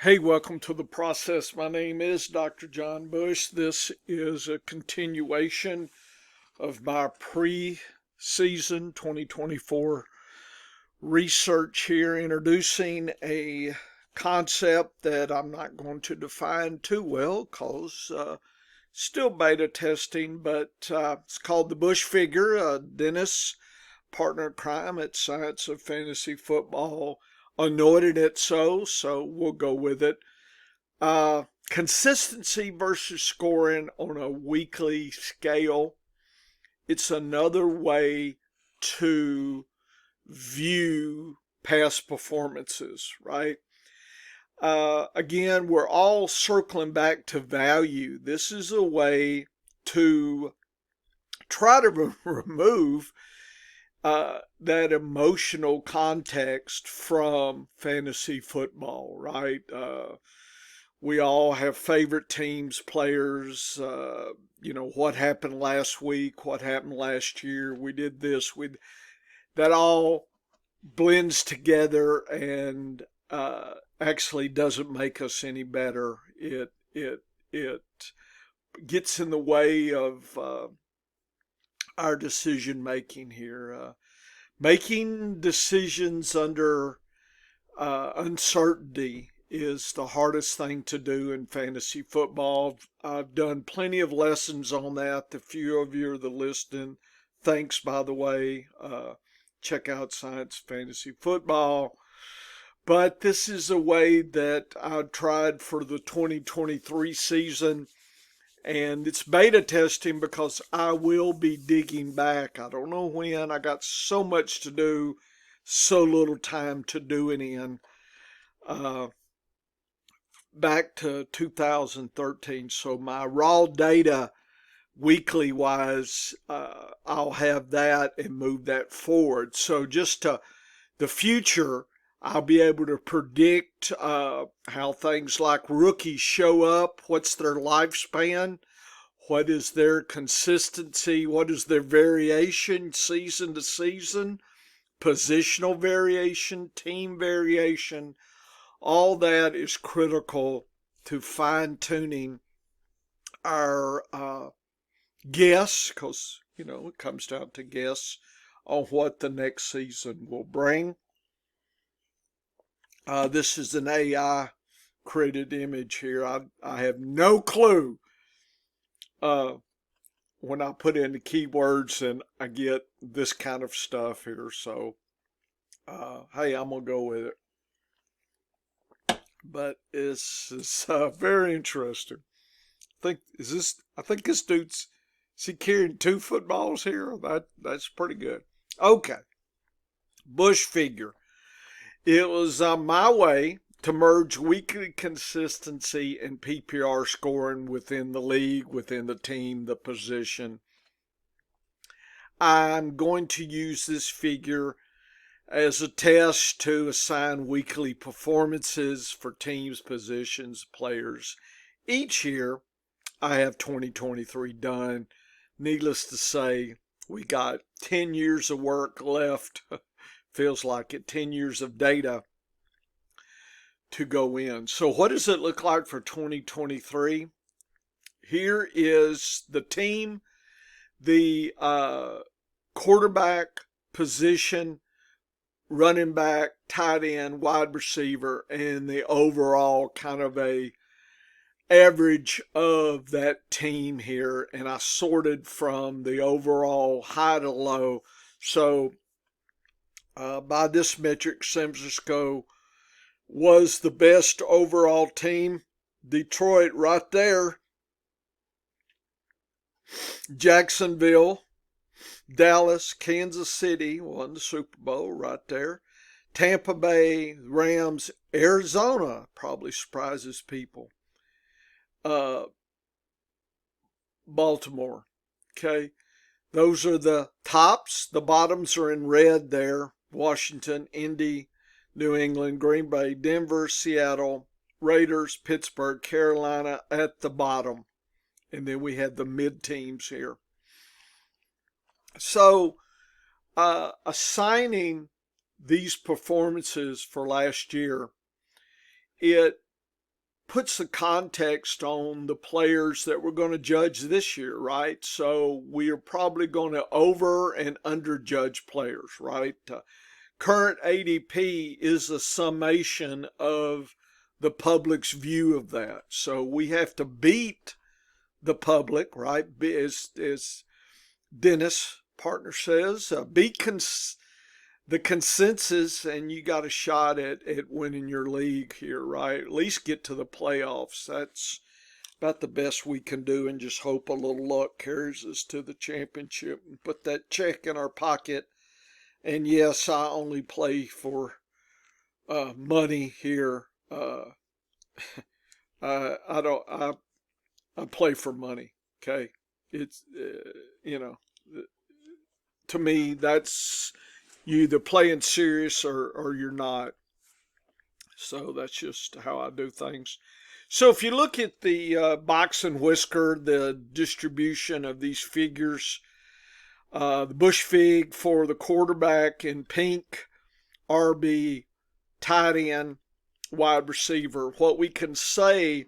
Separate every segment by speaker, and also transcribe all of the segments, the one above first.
Speaker 1: Hey, welcome to the process. My name is Dr. John Bush. This is a continuation of my pre-season 2024 research here, introducing a concept that I'm not going to define too well because still beta testing, but it's called the Bush figure, a dentist's partner in crime at Science of Fantasy Football anointed it so we'll go with it. Consistency versus scoring on a weekly scale. It's another way to view past performances, right? Again, we're all circling back to value. This is a way to try to remove that emotional context from fantasy football, right? We all have favorite teams, players, what happened last week, what happened last year, we did this, that all blends together and actually doesn't make us any better. It gets in the way of our decision making here. Making decisions under uncertainty is the hardest thing to do in fantasy football. I've done plenty of lessons on that. The few of you are the listening. Thanks, by the way. Check out Science Fantasy Football. But this is a way that I tried for the 2023 season, and it's beta testing because I will be digging back. I don't know when. I got so much to do, so little time to do it in. Back to 2013. So my raw data weekly wise, I'll have that and move that forward. So just to the future, I'll be able to predict how things like rookies show up, what's their lifespan, what is their consistency, what is their variation season to season, positional variation, team variation. All that is critical to fine tuning our guess, because, it comes down to guess on what the next season will bring. This is an AI created image here. I have no clue when I put in the keywords and I get this kind of stuff here. So, hey, I'm going to go with it. But it's very interesting. I think this dude's, is he carrying two footballs here? That's pretty good. Okay. Bush figure. It was my way to merge weekly consistency and PPR scoring within the league, within the team, the position. I'm going to use this figure as a test to assign weekly performances for teams, positions, players. Each year, I have 2023 done. Needless to say, we got 10 years of work left. Feels like it, 10 years of data to go in. So what does it look like for 2023? Here is the team, the quarterback position, running back, tight end, wide receiver, and the overall kind of a average of that team here. And I sorted from the overall high to low. So by this metric, San Francisco was the best overall team. Detroit right there. Jacksonville, Dallas, Kansas City won the Super Bowl right there. Tampa Bay, Rams, Arizona probably surprises people. Baltimore. Okay. Those are the tops. The bottoms are in red there. Washington, Indy, New England, Green Bay, Denver, Seattle, Raiders, Pittsburgh, Carolina at the bottom. And then we had the mid teams here. So, assigning these performances for last year, it puts the context on the players that we're going to judge this year, right? So we are probably going to over and under judge players, right? Current ADP is a summation of the public's view of that. So we have to beat the public, right? As Dennis partner says, beat the consensus, and you got a shot at winning your league here, right? At least get to the playoffs. That's about the best we can do, and just hope a little luck carries us to the championship and put that check in our pocket. And yes, I only play for money here. I don't. I play for money. Okay, it's to me that's you either playing serious or you're not. So that's just how I do things. So if you look at the box and whisker, the distribution of these figures, the bush fig for the quarterback in pink, RB, tight end, wide receiver. What we can say,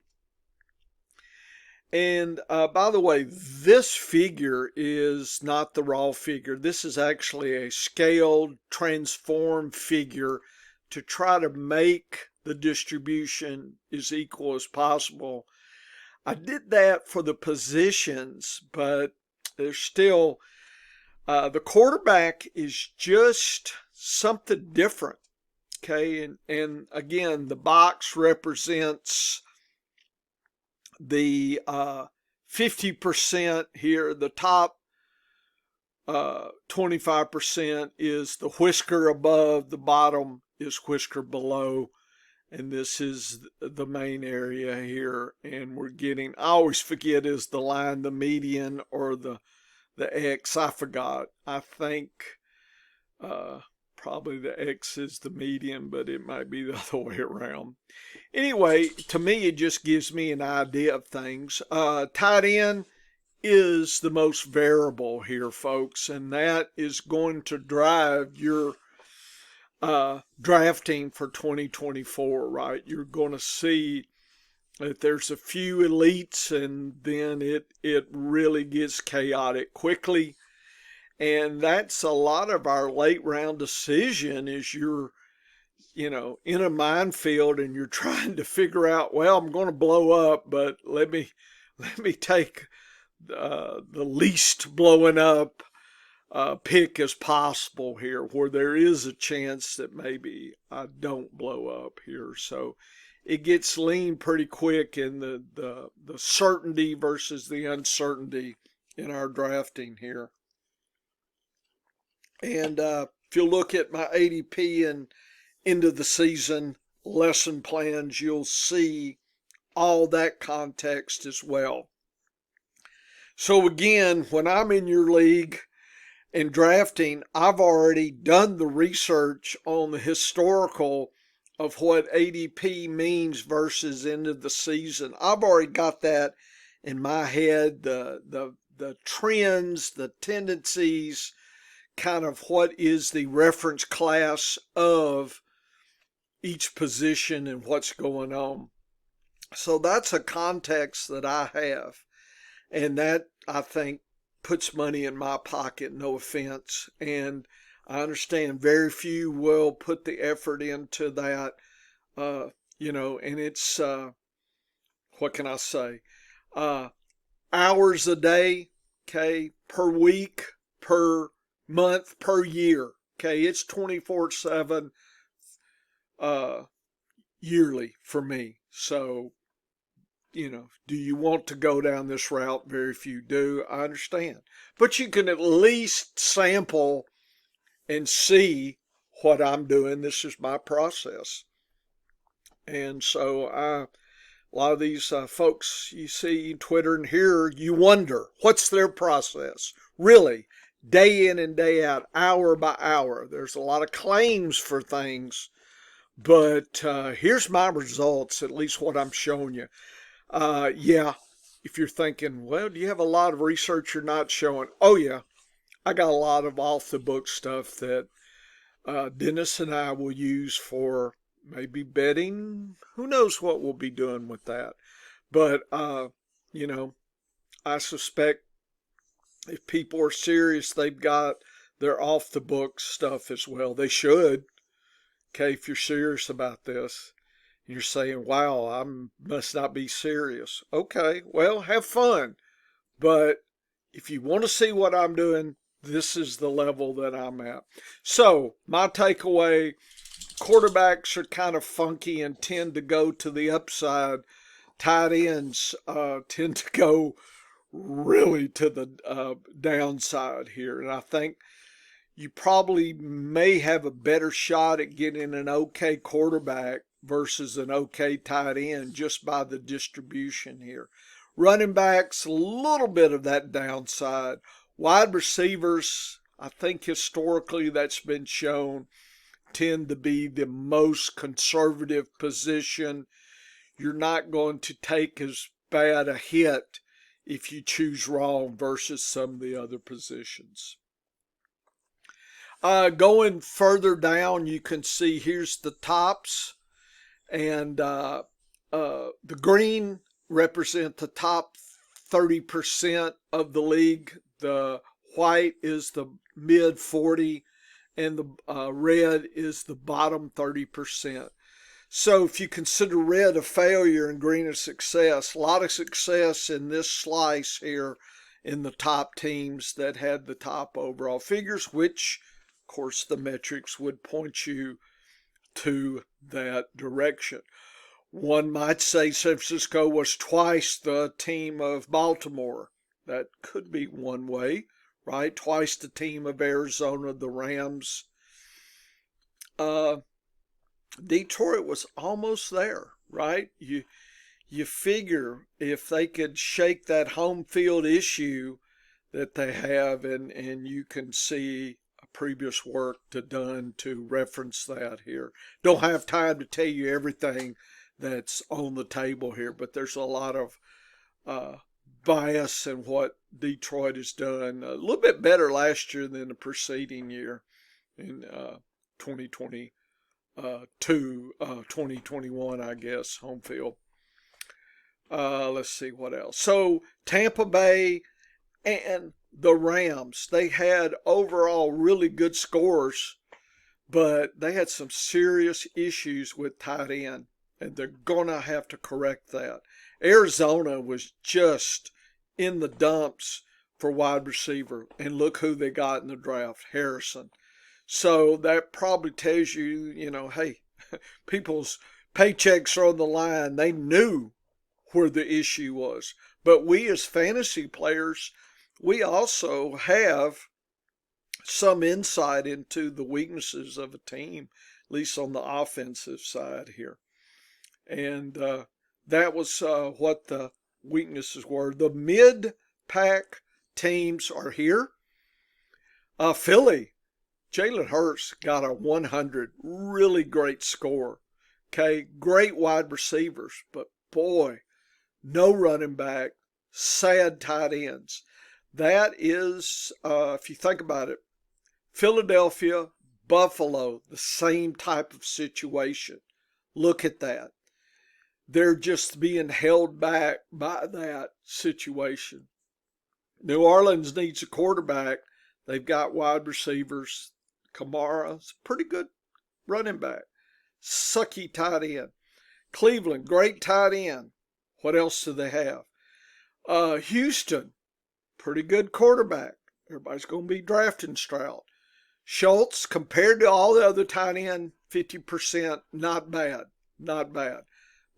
Speaker 1: and by the way, this figure is not the raw figure. This is actually a scaled, transformed figure to try to make the distribution as equal as possible. I did that for the positions, but there's still, the quarterback is just something different. Okay, and again, the box represents the 50% here. The top 25% is the whisker above, the bottom is whisker below, and this is the main area here. And we're getting, I always forget, is the line the median or the X? I forgot. I think probably the X is the median, but it might be the other way around. Anyway, to me, it just gives me an idea of things. Tight end is the most variable here, folks, and that is going to drive your drafting for 2024, right? You're going to see that there's a few elites, and then it really gets chaotic quickly. And that's a lot of our late round decision is you're, in a minefield and you're trying to figure out, well, I'm going to blow up, but let me take the least blowing up pick as possible here, where there is a chance that maybe I don't blow up here. So it gets lean pretty quick in the certainty versus the uncertainty in our drafting here. And if you look at my ADP and end of the season lesson plans, you'll see all that context as well. So again, when I'm in your league and drafting, I've already done the research on the historical of what ADP means versus end of the season. I've already got that in my head, the trends, the tendencies, kind of what is the reference class of each position and what's going on. So that's a context that I have, and that, I think, puts money in my pocket, no offense. And I understand very few will put the effort into that, and it's, what can I say? Hours a day, okay, per week, per month, per year. Okay, it's 24/7 yearly for me. So, do you want to go down this route? Very few do. I understand. But you can at least sample and see what I'm doing. This is my process. And so a lot of these folks you see Twitter and hear, you wonder, what's their process? Really? Day in and day out, hour by hour. There's a lot of claims for things, but here's my results, at least what I'm showing you. Yeah, if you're thinking, well, do you have a lot of research you're not showing? Oh, yeah, I got a lot of off-the-book stuff that Dennis and I will use for maybe betting. Who knows what we'll be doing with that? But, you know, I suspect if people are serious, they've got their off the books stuff as well. They should. Okay, if you're serious about this, you're saying, wow, I must not be serious. Okay, well, have fun. But if you want to see what I'm doing, this is the level that I'm at. So, my takeaway, quarterbacks are kind of funky and tend to go to the upside. Tight ends tend to go really to the downside here. And I think you probably may have a better shot at getting an okay quarterback versus an okay tight end just by the distribution here. Running backs, a little bit of that downside. Wide receivers, I think historically that's been shown, tend to be the most conservative position. You're not going to take as bad a hit if you choose wrong versus some of the other positions. Going further down, you can see here's the tops, and the green represent the top 30% of the league. The white is the mid 40, and the red is the bottom 30%. So if you consider red a failure and green a success, a lot of success in this slice here in the top teams that had the top overall figures, which, of course, the metrics would point you to that direction. One might say San Francisco was twice the team of Baltimore. That could be one way, right? Twice the team of Arizona, the Rams. Detroit was almost there, right? You figure if they could shake that home field issue that they have, and you can see a previous work done to reference that here. Don't have time to tell you everything that's on the table here, but there's a lot of bias in what Detroit has done. A little bit better last year than the preceding year in 2022, 2021, I guess, home field. Let's see what else. So Tampa Bay and the Rams, they had overall really good scores, but they had some serious issues with tight end, and they're going to have to correct that. Arizona was just in the dumps for wide receiver, and look who they got in the draft, Harrison. So that probably tells you, hey, people's paychecks are on the line. They knew where the issue was. But we as fantasy players, we also have some insight into the weaknesses of a team, at least on the offensive side here. And that was what the weaknesses were. The mid-pack teams are here. Philly, Jalen Hurts got a 100, really great score. Okay, great wide receivers, but boy, no running back, sad tight ends. That is, if you think about it, Philadelphia, Buffalo, the same type of situation. Look at that. They're just being held back by that situation. New Orleans needs a quarterback. They've got wide receivers. Kamara's pretty good running back. Sucky tight end. Cleveland, great tight end. What else do they have? Houston, pretty good quarterback. Everybody's going to be drafting Stroud. Schultz, compared to all the other tight end, 50%, not bad. Not bad.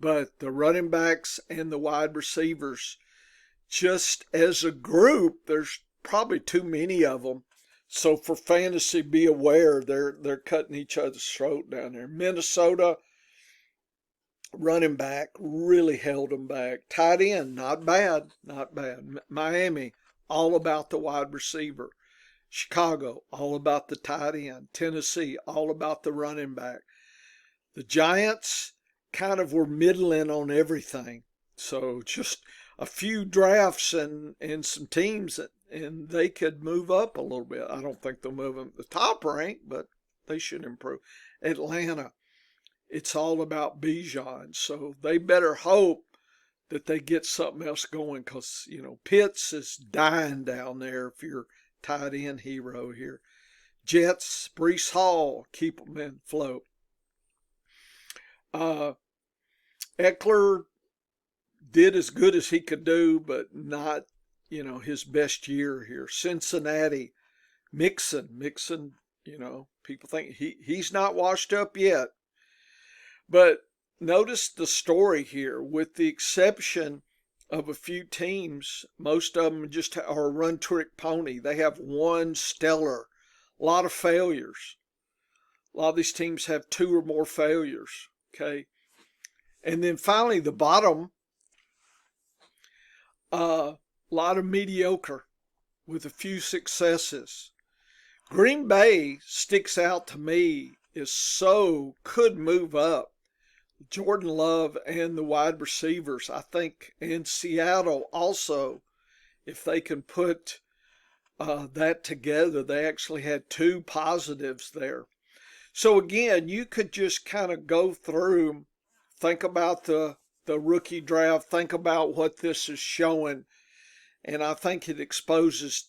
Speaker 1: But the running backs and the wide receivers, just as a group, there's probably too many of them. So for fantasy, be aware they're cutting each other's throat down there. Minnesota, running back, really held them back. Tight end, not bad, not bad. Miami, all about the wide receiver. Chicago, all about the tight end. Tennessee, all about the running back. The Giants kind of were middling on everything. So just a few drafts and some teams, and they could move up a little bit. I don't think they'll move them the top rank, but they should improve. Atlanta, it's all about Bijan. So they better hope that they get something else going, because, Pitts is dying down there if you're tight end hero here. Jets, Brees Hall, keep them in float. Eckler did as good as he could do, but not, his best year here. Cincinnati, Mixon, people think he's not washed up yet. But notice the story here, with the exception of a few teams, most of them just are a run-trick pony. They have one stellar, a lot of failures. A lot of these teams have 2 or more failures, okay? And then finally, the bottom, a lot of mediocre with a few successes. Green Bay sticks out to me as could move up. Jordan Love and the wide receivers, I think, and Seattle also, if they can put that together. They actually had 2 positives there. So again, you could just kind of go through, think about the rookie draft, think about what this is showing, and I think it exposes,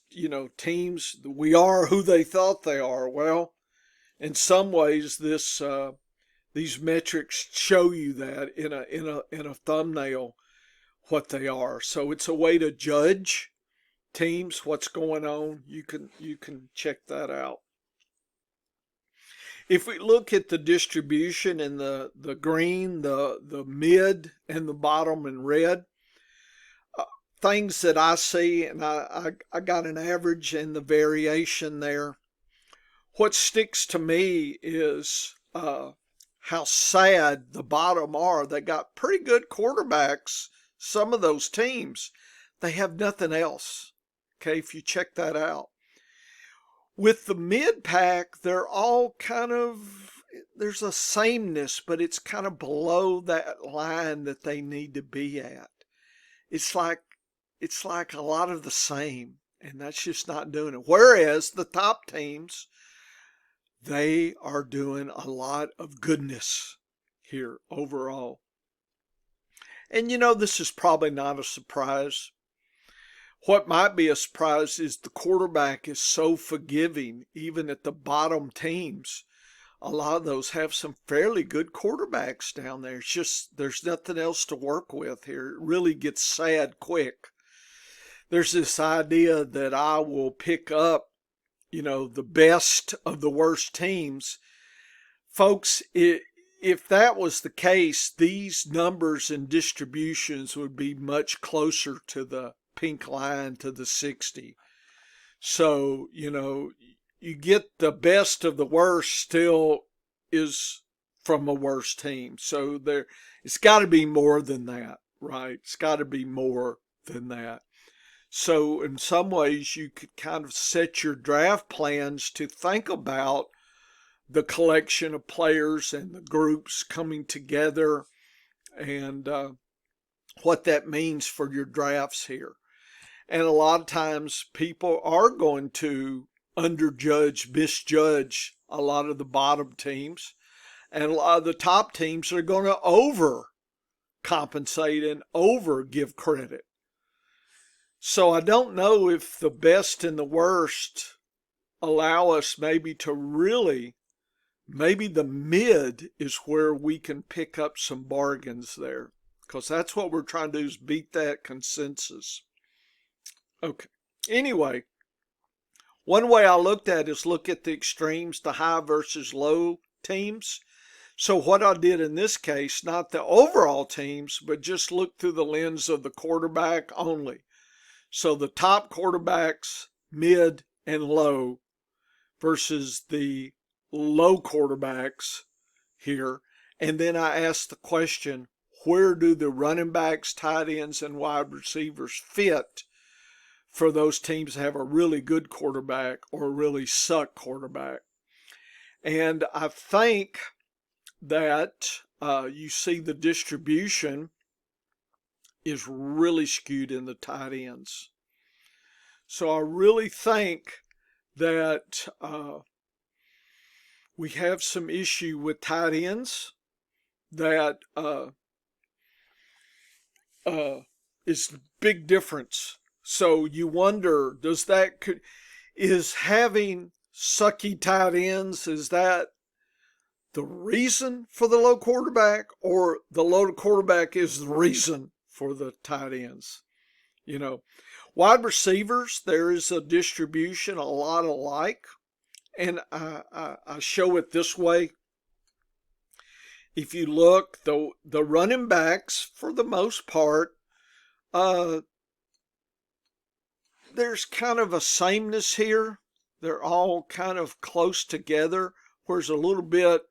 Speaker 1: teams. We are who they thought they are. Well, in some ways, these metrics show you that in a thumbnail what they are. So it's a way to judge teams, what's going on. You can check that out. If we look at the distribution in the green, the mid, and the bottom in red, things that I see, and I got an average and the variation there. What sticks to me is how sad the bottom are. They got pretty good quarterbacks, some of those teams. They have nothing else, okay, if you check that out. With the mid-pack, they're all there's a sameness, but it's kind of below that line that they need to be at. It's like a lot of the same, and that's just not doing it. Whereas the top teams, they are doing a lot of goodness here overall. And this is probably not a surprise. What might be a surprise is the quarterback is so forgiving, even at the bottom teams. A lot of those have some fairly good quarterbacks down there. It's just there's nothing else to work with here. It really gets sad quick. There's this idea that I will pick up, the best of the worst teams. Folks, if that was the case, these numbers and distributions would be much closer to the pink line, to the 60. So, you get the best of the worst still is from a worse team. So it's got to be more than that, right? It's got to be more than that. So in some ways, you could kind of set your draft plans to think about the collection of players and the groups coming together, and what that means for your drafts here. And a lot of times people are going to misjudge a lot of the bottom teams, and a lot of the top teams are going to overcompensate and over give credit. So I don't know if the best and the worst allow us maybe to really, maybe the mid is where we can pick up some bargains there, because that's what we're trying to do, is beat that consensus. Okay. Anyway, one way I looked at is look at the extremes, the high versus low teams. So what I did in this case, not the overall teams, but just look through the lens of the quarterback only. So the top quarterbacks, mid and low, versus the low quarterbacks here. And then I asked the question, where do the running backs, tight ends, and wide receivers fit for those teams that have a really good quarterback or a really suck quarterback? And I think that you see the distribution is really skewed in the tight ends. So I really think that we have some issue with tight ends. that is big difference. So you wonder, is having sucky tight ends, is that the reason for the low quarterback, or the low quarterback is the reason for the tight ends? You know, wide receivers, there is a distribution a lot alike, and I show it this way. If you look, the running backs, for the most part, there's kind of a sameness here. They're all kind of close together, whereas a little bit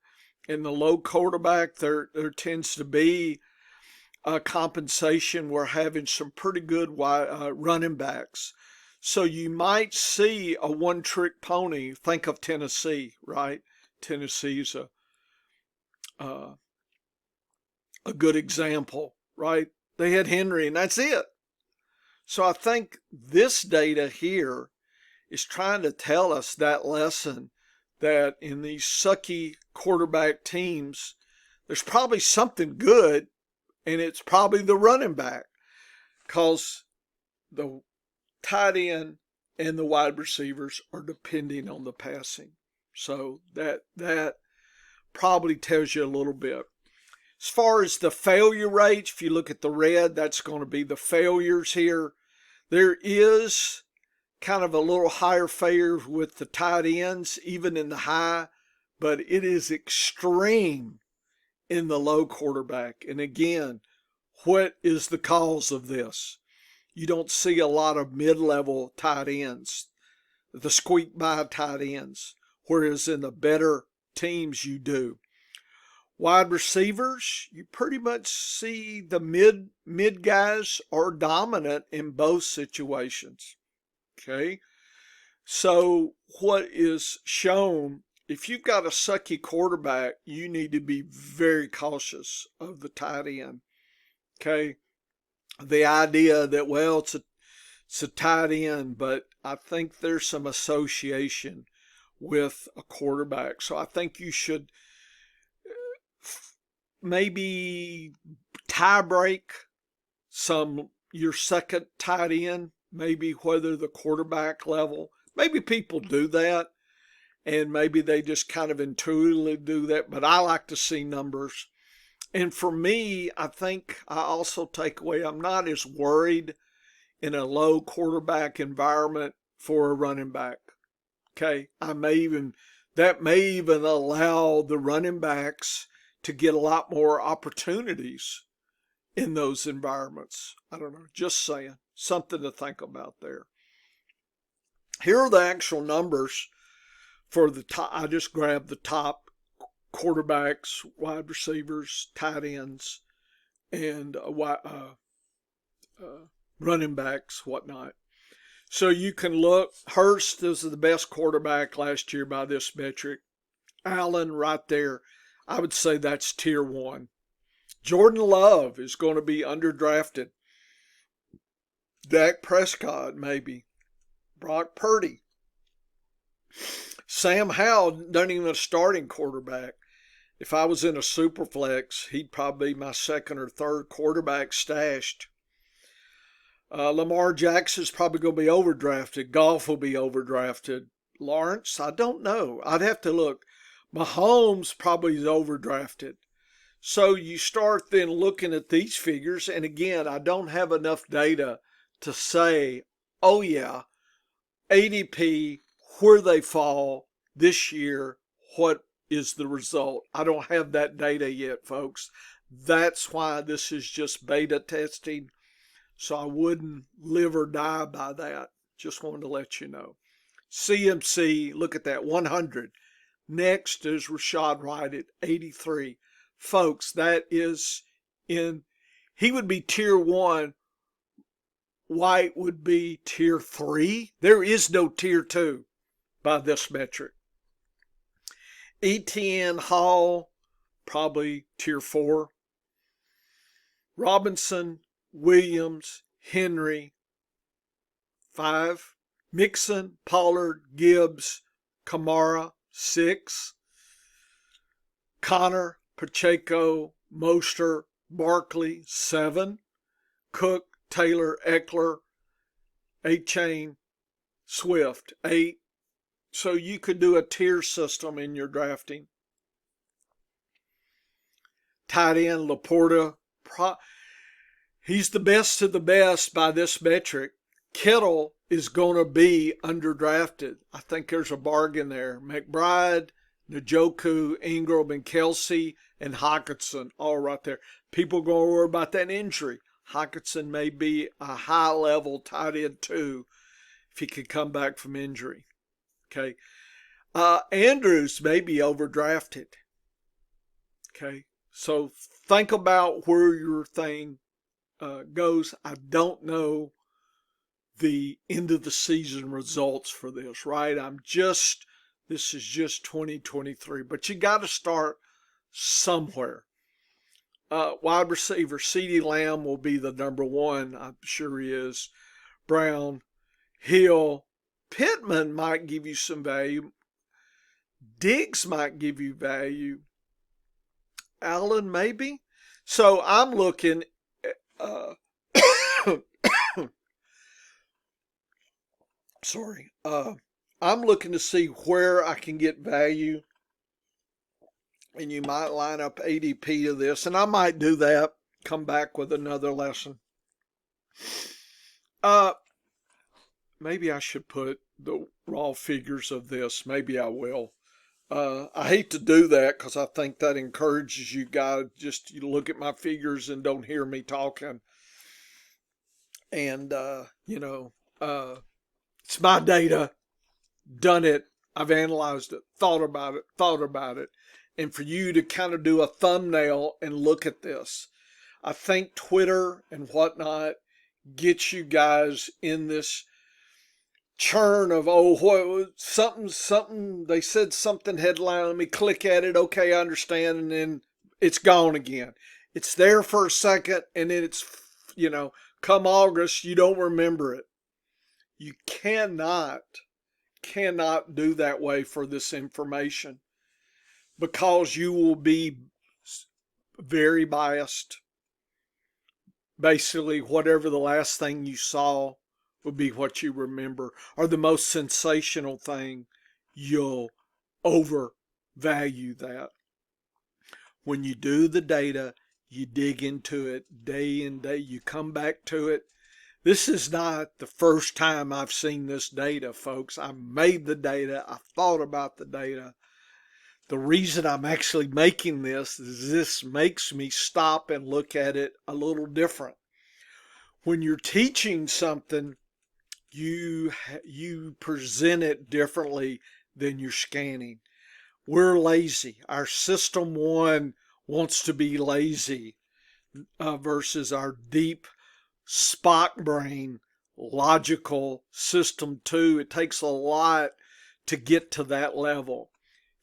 Speaker 1: in the low quarterback, there tends to be a compensation. We're having some pretty good running backs. So you might see a one-trick pony. Think of Tennessee, right? Tennessee's a good example, right? They had Henry, and that's it. So I think this data here is trying to tell us that lesson, that in these sucky quarterback teams, there's probably something good, and it's probably the running back, because the tight end and the wide receivers are depending on the passing. So that probably tells you a little bit. As far as the failure rates, if you look at the red, that's going to be the failures here. There is kind of a little higher failure with the tight ends, even in the high, but it is extreme in the low quarterback. And again, what is the cause of this? You don't see a lot of mid-level tight ends, the squeak by tight ends, whereas in the better teams you do. Wide receivers, you pretty much see the mid guys are dominant in both situations. Okay, so what is shown, if you've got a sucky quarterback, you need to be very cautious of the tight end. Okay, the idea that, well, it's a tight end, but I think there's some association with a quarterback. So I think you should maybe tie break your second tight end, maybe whether the quarterback level. Maybe people do that, and maybe they just kind of intuitively do that, but I like to see numbers. And for me, I think I also take away, I'm not as worried in a low quarterback environment for a running back. Okay, that may even allow the running backs to get a lot more opportunities in those environments. I don't know, just saying, something to think about there. Here are the actual numbers for the top. I just grabbed the top quarterbacks, wide receivers, tight ends, and running backs, whatnot. So you can look, Hurst is the best quarterback last year by this metric. Allen right there, I would say that's tier 1. Jordan Love is going to be underdrafted. Dak Prescott, maybe. Brock Purdy. Sam Howell doesn't even a starting quarterback. If I was in a super flex, he'd probably be my second or third quarterback stashed. Lamar Jackson's probably going to be overdrafted. Goff will be overdrafted. Lawrence, I don't know. I'd have to look. Mahomes probably is overdrafted. So you start then looking at these figures, and again, I don't have enough data to say, oh yeah, ADP, where they fall this year, what is the result? I don't have that data yet, folks. That's why this is just beta testing. So I wouldn't live or die by that. Just wanted to let you know. CMC, look at that, 100. Next is Rashad White at 83. Folks, that is he would be tier 1. White would be tier 3. There is no tier 2 by this metric. Etienne, Hall, probably tier 4. Robinson, Williams, Henry, 5. Mixon, Pollard, Gibbs, Kamara, 6. Connor, Pacheco, Mostert, Barkley, 7. Cook, Taylor, Eckler, 8 Swift, 8. So you could do a tier system in your drafting. Tight end, Laporta. He's the best of the best by this metric. Kittle is going to be underdrafted. I think there's a bargain there. McBride, Njoku, Ingram, and Kelsey, and Hockenson, all right there. People going to worry about that injury. Hockenson may be a high-level tight end too if he could come back from injury. Okay. Andrews may be overdrafted. Okay. So think about where your thing goes. I don't know the end of the season results for this, right? This is just 2023, but you got to start somewhere. Wide receiver, CeeDee Lamb will be the number 1. I'm sure he is. Brown, Hill, Pittman might give you some value. Diggs might give you value. Allen maybe. So I'm looking sorry. I'm looking to see where I can get value. And you might line up ADP to this, and I might do that, come back with another lesson. Maybe I should put the raw figures of this. Maybe I will. I hate to do that because I think that encourages you guys just you look at my figures and don't hear me talking. And, it's my data, done it, I've analyzed it, thought about it. And for you to kind of do a thumbnail and look at this, I think Twitter and whatnot gets you guys in this churn of, something, they said something headline, let me click at it, okay, I understand, and then it's gone again. It's there for a second, and then it's, come August, you don't remember it. You cannot do that way for this information because you will be very biased. Basically, whatever the last thing you saw will be what you remember, or the most sensational thing, you'll overvalue that. When you do the data, you dig into it day in day, you come back to it. This is not the first time I've seen this data, folks. I made the data. I thought about the data. The reason I'm actually making this is this makes me stop and look at it a little different. When you're teaching something, you present it differently than you're scanning. We're lazy. Our system 1 wants to be lazy versus our deep Spock brain logical system 2. It takes a lot to get to that level.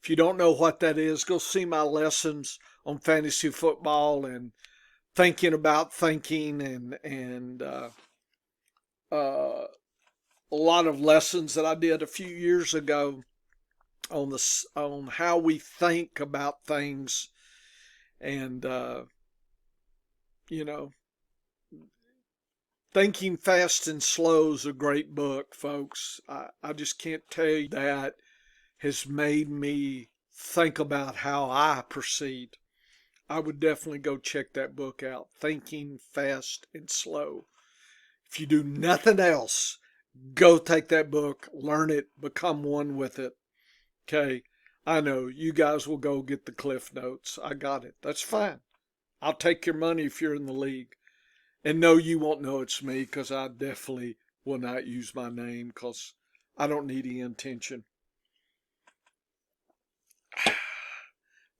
Speaker 1: If you don't know what that is, go see my lessons on fantasy football and thinking about thinking and a lot of lessons that I did a few years ago on how we think about things. And Thinking Fast and Slow is a great book, folks. I just can't tell you that has made me think about how I proceed. I would definitely go check that book out, Thinking Fast and Slow. If you do nothing else, go take that book, learn it, become one with it. Okay, I know you guys will go get the Cliff Notes. I got it. That's fine. I'll take your money if you're in the league. And no, you won't know it's me because I definitely will not use my name because I don't need any attention.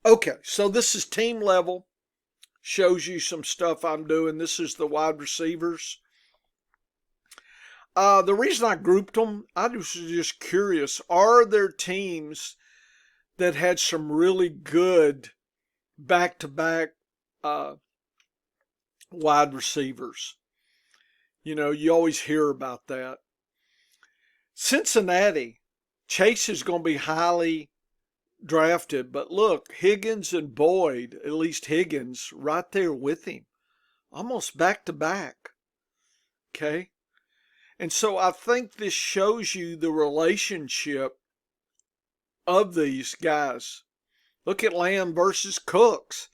Speaker 1: Okay, so this is team level. Shows you some stuff I'm doing. This is the wide receivers. The reason I grouped them, I was just curious. Are there teams that had some really good back-to-back wide receivers? You always hear about that. Cincinnati, Chase is going to be highly drafted. But look, Higgins and Boyd, at least Higgins, right there with him, almost back to back. Okay. And so I think this shows you the relationship of these guys. Look at Lamb versus Cooks.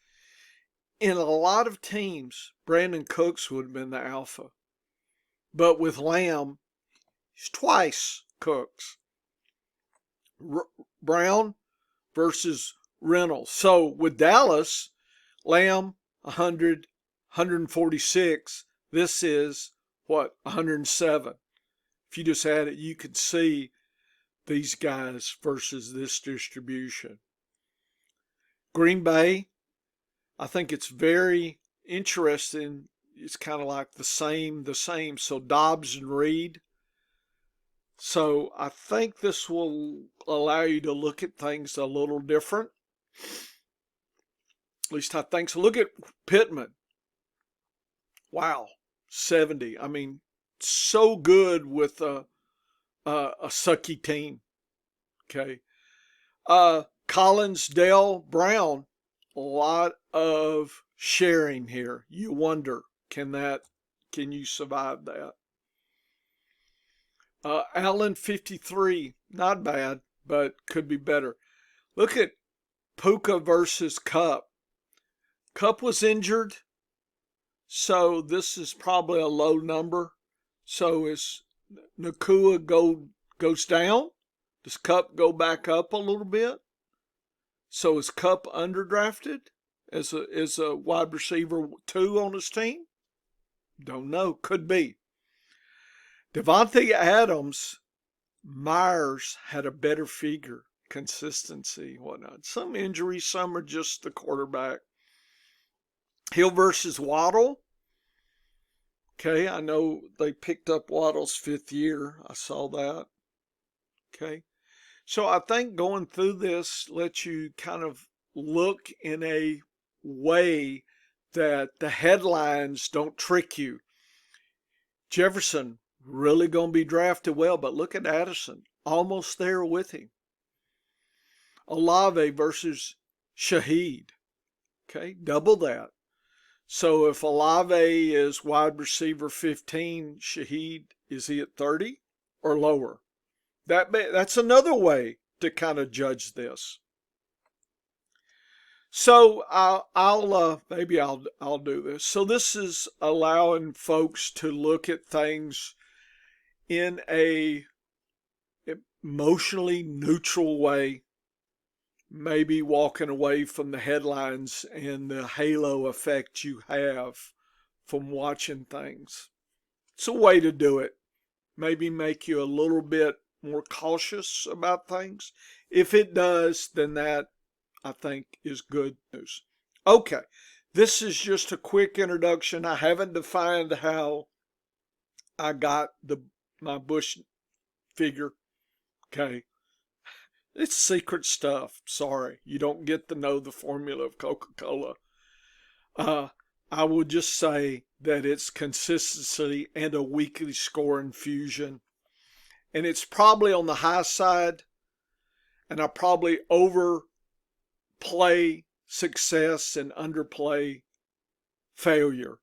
Speaker 1: In a lot of teams, Brandon Cooks would have been the alpha. But with Lamb, he's twice Cooks. Brown versus Reynolds. So with Dallas, Lamb 100, 146. This is what, 107. If you just add it, you could see these guys versus this distribution. Green Bay, I think it's very interesting. It's kind of like the same. So Dobbs and Reed. So I think this will allow you to look at things a little different. At least I think so. Look at Pittman. Wow, 70. I mean, so good with a sucky team. Okay. Collins, Dell, Brown, a lot of sharing here. You wonder, can you survive that? Allen, 53, not bad, but could be better. Look at Puka versus Cup. Cup was injured, so this is probably a low number. So as Nakua goes down, does Cup go back up a little bit? So is Cup underdrafted as a wide receiver 2 on his team? Don't know. Could be. Devontae Adams, Myers had a better figure, consistency, whatnot. Some injuries, some are just the quarterback. Hill versus Waddle. Okay, I know they picked up Waddle's 5th year. I saw that. Okay. So I think going through this lets you kind of look in a way that the headlines don't trick you. Jefferson, really going to be drafted well, but look at Addison, almost there with him. Olave versus Shaheed. Okay, double that. So if Olave is wide receiver 15, Shaheed, is he at 30 or lower? That's another way to kind of judge this. So maybe I'll do this. So this is allowing folks to look at things in a emotionally neutral way, maybe walking away from the headlines and the halo effect you have from watching things. It's a way to do it. Maybe make you a little bit more cautious about things. If it does, then that, I think, is good news. Okay, this is just a quick introduction. I haven't defined how I got my Bush figure. Okay, it's secret stuff. Sorry, you don't get to know the formula of Coca-Cola. I will just say that it's consistency and a weekly score infusion. And it's probably on the high side, and I probably overplay success and underplay failure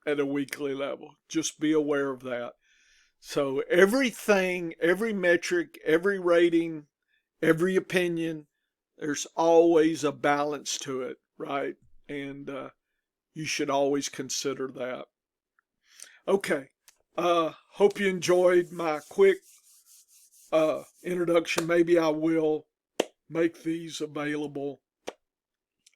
Speaker 1: at a weekly level. Just be aware of that. So everything, every metric, every rating, every opinion, there's always a balance to it, right? And you should always consider that. Okay. Hope you enjoyed my quick introduction. Maybe I will make these available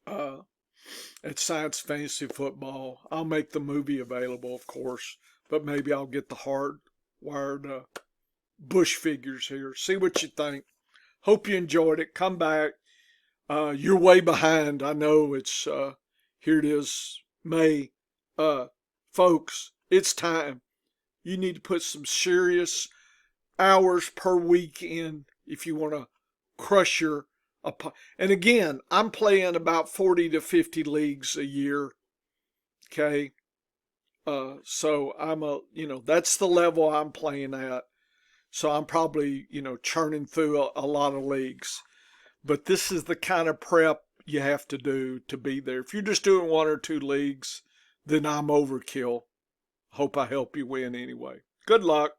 Speaker 1: at Science Fantasy Football. I'll make the movie available, of course, but maybe I'll get the hard-wired Bush figures here. See what you think. Hope you enjoyed it. Come back. You're way behind. I know it's here it is, May. Folks, it's time. You need to put some serious hours per week in if you want to crush your opponent. And again, I'm playing about 40 to 50 leagues a year. Okay. So I'm that's the level I'm playing at. So I'm probably, churning through a lot of leagues. But this is the kind of prep you have to do to be there. If you're just doing 1 or 2 leagues, then I'm overkill. Hope I help you win anyway. Good luck.